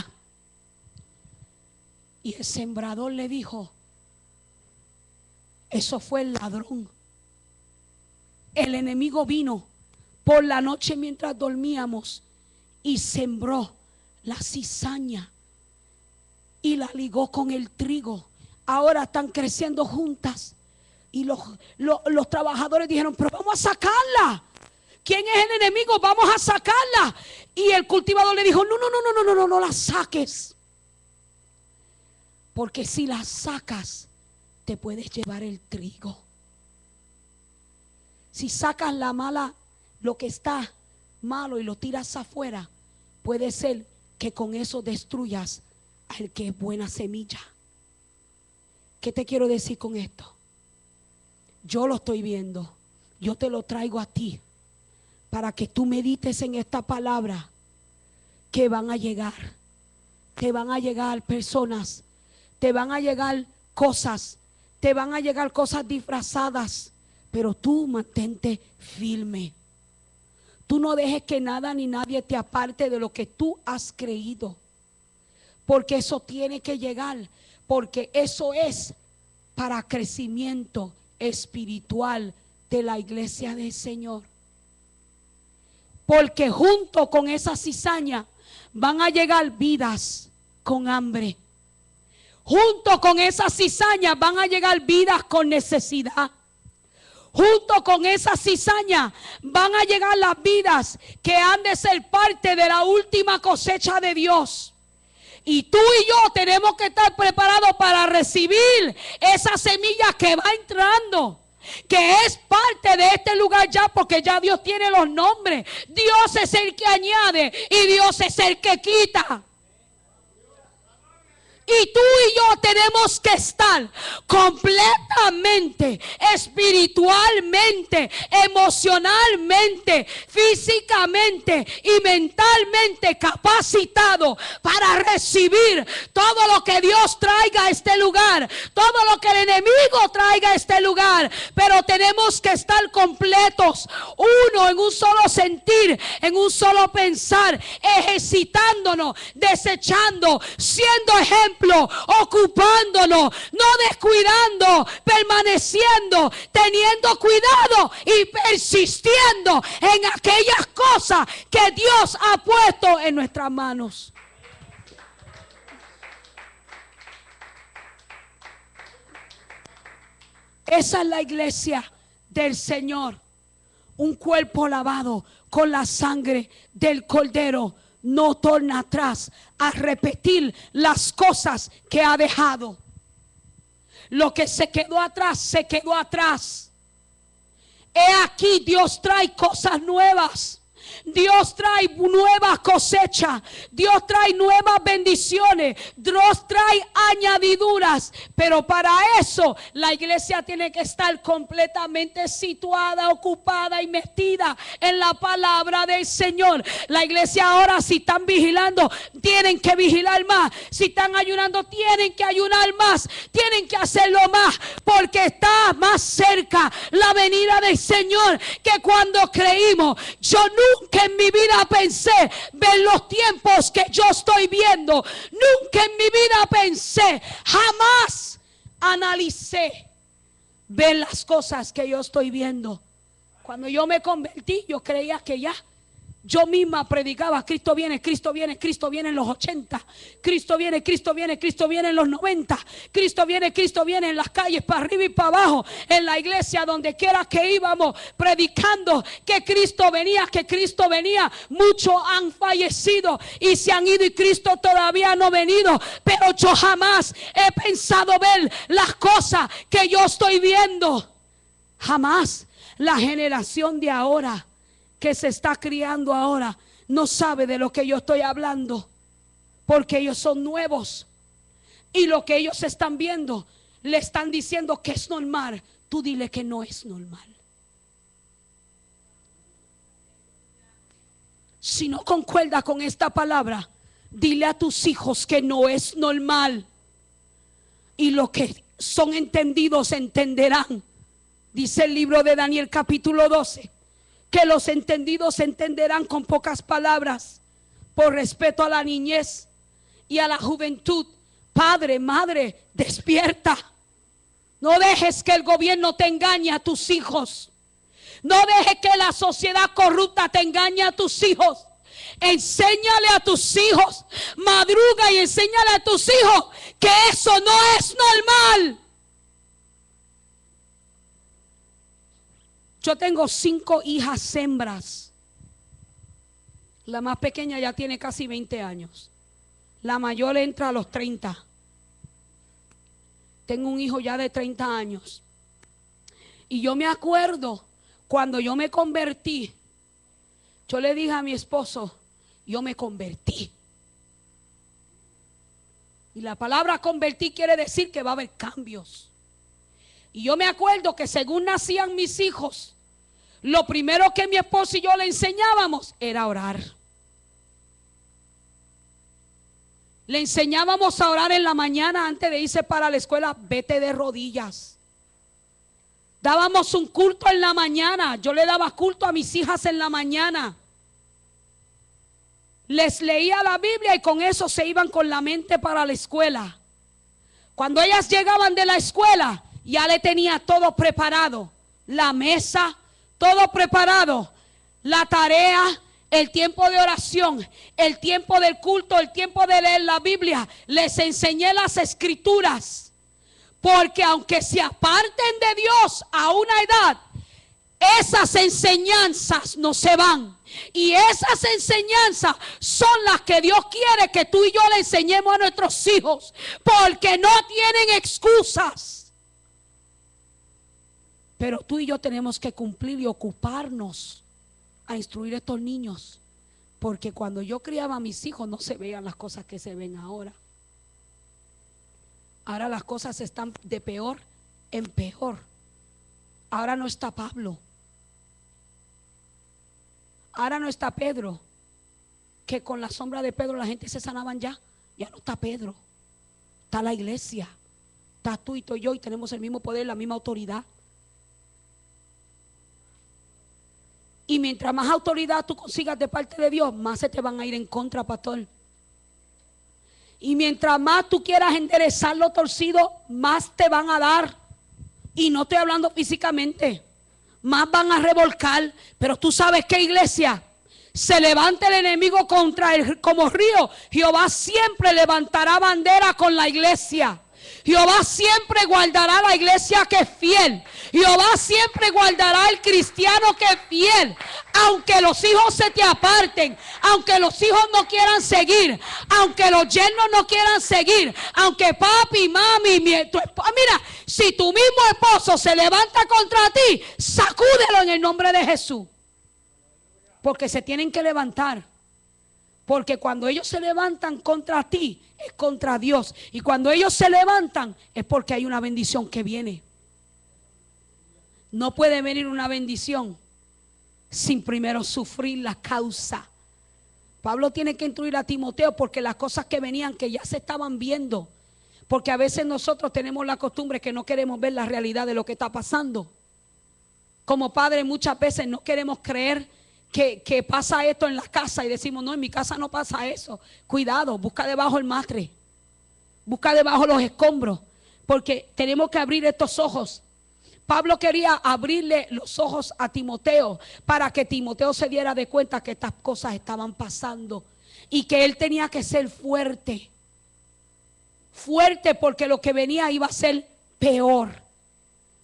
Y el sembrador le dijo, eso fue el ladrón. El enemigo vino por la noche mientras dormíamos y sembró la cizaña y la ligó con el trigo. Ahora están creciendo juntas. Y los trabajadores dijeron, pero vamos a sacarla. ¿Quién es el enemigo? Vamos a sacarla. Y el cultivador le dijo, no la saques. Porque si la sacas, te puedes llevar el trigo. Si sacas la mala, lo que está malo y lo tiras afuera, puede ser que con eso destruyas al que es buena semilla. ¿Qué te quiero decir con esto? Yo lo estoy viendo. Yo te lo traigo a ti para que tú medites en esta palabra, que van a llegar. Te van a llegar personas, te van a llegar cosas, te van a llegar cosas disfrazadas, pero tú mantente firme. Tú no dejes que nada ni nadie te aparte de lo que tú has creído. Porque eso tiene que llegar, porque eso es para crecimiento espiritual de la iglesia del Señor. Porque junto con esa cizaña van a llegar vidas con hambre. Junto con esa cizaña van a llegar vidas con necesidad. Junto con esa cizaña van a llegar las vidas que han de ser parte de la última cosecha de Dios. Y tú y yo tenemos que estar preparados para recibir esa semilla que va entrando, que es parte de este lugar ya, porque ya Dios tiene los nombres. Dios es el que añade y Dios es el que quita. Y tú y yo tenemos que estar completamente, espiritualmente, emocionalmente, físicamente y mentalmente capacitados para recibir todo lo que Dios traiga a este lugar, todo lo que el enemigo traiga a este lugar. Pero tenemos que estar completos, uno, en un solo sentir, en un solo pensar, ejercitándonos, desechando, siendo ejemplo, ocupándonos, no descuidando, permaneciendo, teniendo cuidado y persistiendo en aquellas cosas que Dios ha puesto en nuestras manos. Esa es la iglesia del Señor. Un cuerpo lavado con la sangre del Cordero no torna atrás a repetir las cosas que ha dejado. Lo que se quedó atrás, se quedó atrás. He aquí, Dios trae cosas nuevas. Dios trae nueva cosecha. Dios trae nuevas bendiciones. Dios trae añadiduras. Pero para eso la iglesia tiene que estar completamente situada, ocupada y metida en la palabra del Señor. La iglesia ahora, si están vigilando, tienen que vigilar más. Si están ayunando, tienen que ayunar más. Tienen que hacerlo más, porque está más cerca la venida del Señor que cuando creímos. Yo nunca en mi vida pensé ver los tiempos que yo estoy viendo. Nunca en mi vida pensé, jamás analicé ver las cosas que yo estoy viendo. Cuando yo me convertí, yo creía que ya. Yo misma predicaba, Cristo viene, Cristo viene, Cristo viene en los 80. Cristo viene, Cristo viene, Cristo viene en los 90. Cristo viene en las calles, para arriba y para abajo. En la iglesia, donde quiera que íbamos, predicando que Cristo venía, que Cristo venía. Muchos han fallecido y se han ido y Cristo todavía no ha venido. Pero yo jamás he pensado ver las cosas que yo estoy viendo. Jamás. La generación de ahora, que se está criando ahora, no sabe de lo que yo estoy hablando, porque ellos son nuevos y lo que ellos están viendo le están diciendo que es normal. Tú dile que no es normal. Si no concuerda con esta palabra, dile a tus hijos que no es normal. Y los que son entendidos entenderán. Dice el libro de Daniel capítulo 12. Que los entendidos entenderán con pocas palabras, por respeto a la niñez y a la juventud. Padre, madre, despierta. No dejes que el gobierno te engañe a tus hijos. No dejes que la sociedad corrupta te engañe a tus hijos. Enséñale a tus hijos, madruga y enséñale a tus hijos que eso no es normal. Yo tengo 5 hijas hembras. La más pequeña ya tiene casi 20 años. La mayor entra a los 30. Tengo un hijo ya de 30 años. Y yo me acuerdo cuando yo me convertí. Yo le dije a mi esposo, yo me convertí. Y la palabra convertir quiere decir que va a haber cambios. Y yo me acuerdo que según nacían mis hijos, lo primero que mi esposo y yo le enseñábamos era orar. Le enseñábamos a orar en la mañana antes de irse para la escuela. Vete de rodillas. Dábamos un culto en la mañana. Yo le daba culto a mis hijas en la mañana. Les leía la Biblia y con eso se iban con la mente para la escuela. Cuando ellas llegaban de la escuela, ya le tenía todo preparado. La mesa, todo preparado. La tarea, el tiempo de oración, el tiempo del culto, el tiempo de leer la Biblia. Les enseñé las escrituras. Porque aunque se aparten de Dios a una edad, esas enseñanzas no se van. Y esas enseñanzas son las que Dios quiere que tú y yo le enseñemos a nuestros hijos. Porque no tienen excusas. Pero tú y yo tenemos que cumplir y ocuparnos a instruir a estos niños. Porque cuando yo criaba a mis hijos no se veían las cosas que se ven ahora. Ahora las cosas están de peor en peor. Ahora no está Pablo. Ahora no está Pedro, que con la sombra de Pedro la gente se sanaban ya. Ya no está Pedro. Está la iglesia. Está tú y estoy yo y tenemos el mismo poder, la misma autoridad. Y mientras más autoridad tú consigas de parte de Dios, más se te van a ir en contra, pastor. Y mientras más tú quieras enderezar lo torcido, más te van a dar. Y no estoy hablando físicamente. Más van a revolcar. Pero tú sabes que, iglesia, se levanta el enemigo contra él como río. Jehová siempre levantará bandera con la iglesia. Jehová siempre guardará la iglesia que es fiel. Jehová siempre guardará el cristiano que es fiel. Aunque los hijos se te aparten, aunque los hijos no quieran seguir, aunque los yernos no quieran seguir, aunque papi, mami, mira, si tu mismo esposo se levanta contra ti, sacúdelo en el nombre de Jesús. Porque se tienen que levantar. Porque cuando ellos se levantan contra ti, es contra Dios. Y cuando ellos se levantan, es porque hay una bendición que viene. No puede venir una bendición sin primero sufrir la causa. Pablo tiene que instruir a Timoteo porque las cosas que venían, que ya se estaban viendo. Porque a veces nosotros tenemos la costumbre que no queremos ver la realidad de lo que está pasando. Como padres muchas veces no queremos creer que pasa esto en la casa y decimos, no, en mi casa no pasa eso. Cuidado, busca debajo el matre, busca debajo los escombros, porque tenemos que abrir estos ojos. Pablo quería abrirle los ojos a Timoteo para que Timoteo se diera de cuenta que estas cosas estaban pasando y que él tenía que ser fuerte. Fuerte porque lo que venía iba a ser peor.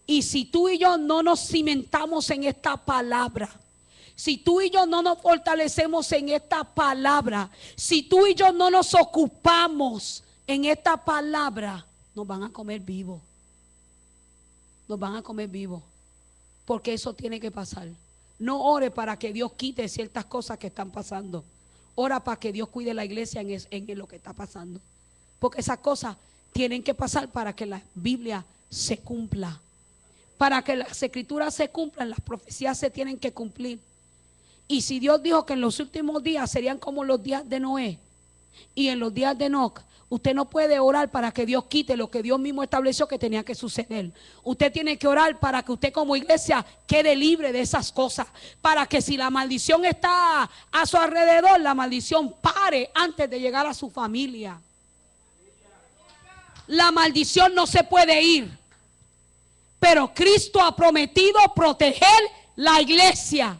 Y si tú y yo no nos cimentamos en esta palabra, si tú y yo no nos fortalecemos en esta palabra, si tú y yo no nos ocupamos en esta palabra, nos van a comer vivos. Nos van a comer vivos. Porque eso tiene que pasar. No ore para que Dios quite ciertas cosas que están pasando. Ora para que Dios cuide la iglesia en lo que está pasando. Porque esas cosas tienen que pasar para que la Biblia se cumpla. Para que las escrituras se cumplan, las profecías se tienen que cumplir. Y si Dios dijo que en los últimos días serían como los días de Noé y en los días de Enoc, usted no puede orar para que Dios quite lo que Dios mismo estableció que tenía que suceder. Usted tiene que orar para que usted como iglesia quede libre de esas cosas. Para que si la maldición está a su alrededor, la maldición pare antes de llegar a su familia. La maldición no se puede ir. Pero Cristo ha prometido proteger la iglesia.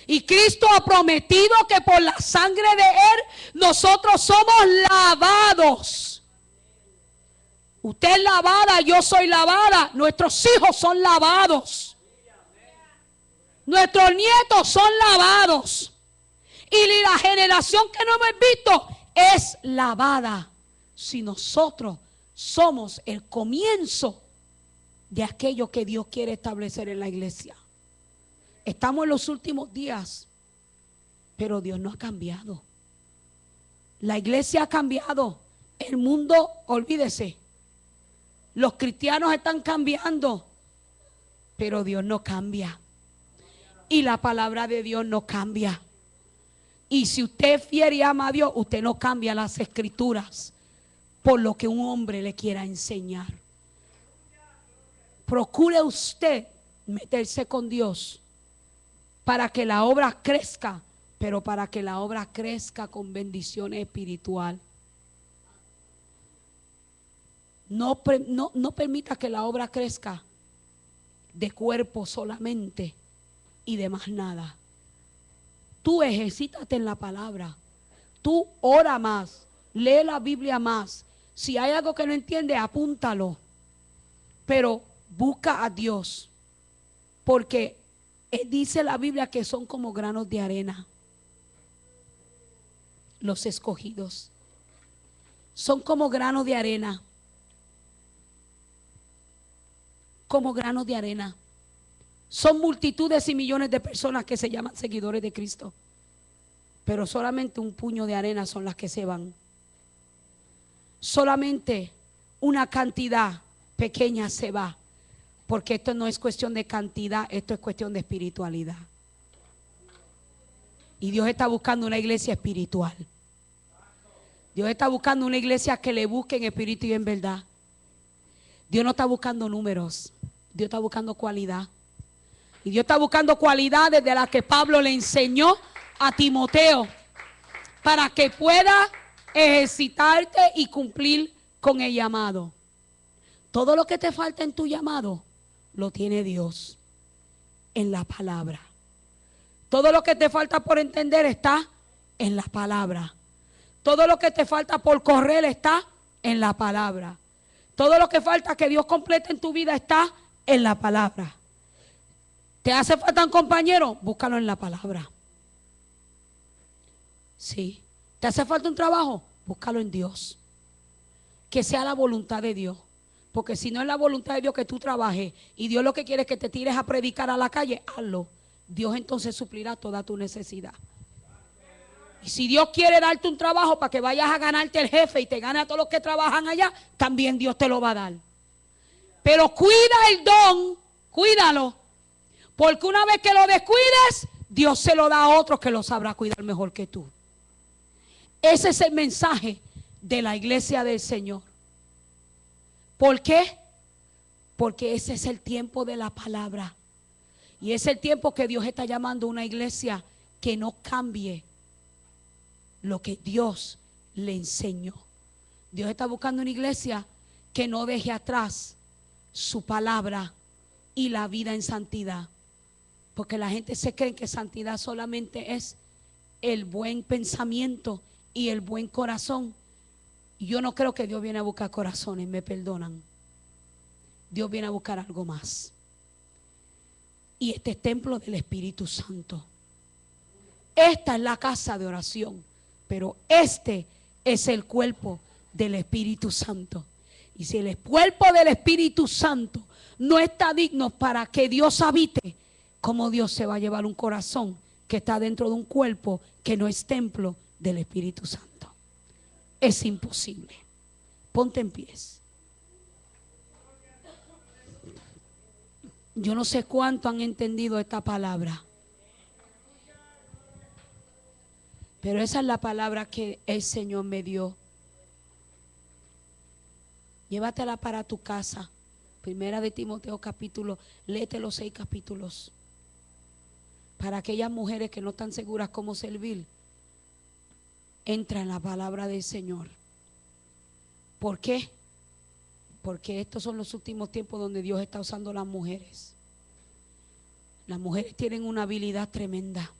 Y Cristo ha prometido que por la sangre de Él nosotros somos lavados. Usted es lavada, yo soy lavada. Nuestros hijos son lavados. Nuestros nietos son lavados. Y la generación que no hemos visto es lavada. Si nosotros somos el comienzo de aquello que Dios quiere establecer en la iglesia. Estamos en los últimos días, pero Dios no ha cambiado. La iglesia ha cambiado. El mundo, olvídese. Los cristianos están cambiando, pero Dios no cambia. Y la palabra de Dios no cambia. Y si usted es fiel y ama a Dios, usted no cambia las escrituras por lo que un hombre le quiera enseñar. Procure usted meterse con Dios para que la obra crezca, pero para que la obra crezca con bendiciones espirituales. No permita que la obra crezca de cuerpo solamente y de más nada. Tú ejercítate en la palabra. Tú ora más, lee la Biblia más. Si hay algo que no entiendes, apúntalo. Pero busca a Dios, porque dice la Biblia que son como granos de arena. Los escogidos son como granos de arena. Como granos de arena. Son multitudes y millones de personas que se llaman seguidores de Cristo, pero solamente un puño de arena son las que se van. Solamente una cantidad pequeña se va. Porque esto no es cuestión de cantidad, esto es cuestión de espiritualidad. Y Dios está buscando una iglesia espiritual. Dios está buscando una iglesia que le busque en espíritu y en verdad. Dios no está buscando números, Dios está buscando cualidad. Y Dios está buscando cualidades de las que Pablo le enseñó a Timoteo para que pueda ejercitarte y cumplir con el llamado. Todo lo que te falta en tu llamado lo tiene Dios en la palabra. Todo lo que te falta por entender está en la palabra. Todo lo que te falta por correr está en la palabra. Todo lo que falta que Dios complete en tu vida está en la palabra. ¿Te hace falta un compañero? Búscalo en la palabra. Sí. ¿Te hace falta un trabajo? Búscalo en Dios. Que sea la voluntad de Dios. Porque si no es la voluntad de Dios que tú trabajes y Dios lo que quiere es que te tires a predicar a la calle, hazlo. Dios entonces suplirá toda tu necesidad. Y si Dios quiere darte un trabajo para que vayas a ganarte el jefe y te gane a todos los que trabajan allá, también Dios te lo va a dar. Pero cuida el don, cuídalo. Porque una vez que lo descuides, Dios se lo da a otros que lo sabrá cuidar mejor que tú. Ese es el mensaje de la iglesia del Señor. ¿Por qué? Porque ese es el tiempo de la palabra. Y es el tiempo que Dios está llamando a una iglesia que no cambie lo que Dios le enseñó. Dios está buscando una iglesia que no deje atrás su palabra y la vida en santidad. Porque la gente se cree que santidad solamente es el buen pensamiento y el buen corazón. Y yo no creo que Dios viene a buscar corazones, me perdonan. Dios viene a buscar algo más. Y este es templo del Espíritu Santo. Esta es la casa de oración, pero este es el cuerpo del Espíritu Santo. Y si el cuerpo del Espíritu Santo no está digno para que Dios habite, ¿cómo Dios se va a llevar un corazón que está dentro de un cuerpo que no es templo del Espíritu Santo? Es imposible. Ponte en pies. Yo no sé cuánto han entendido esta palabra, pero esa es la palabra que el Señor me dio. Llévatela para tu casa. Primera de Timoteo capítulo, léete los 6 capítulos. Para aquellas mujeres que no están seguras cómo servir, entra en la palabra del Señor. ¿Por qué? Porque estos son los últimos tiempos donde Dios está usando a las mujeres. Las mujeres tienen una habilidad tremenda.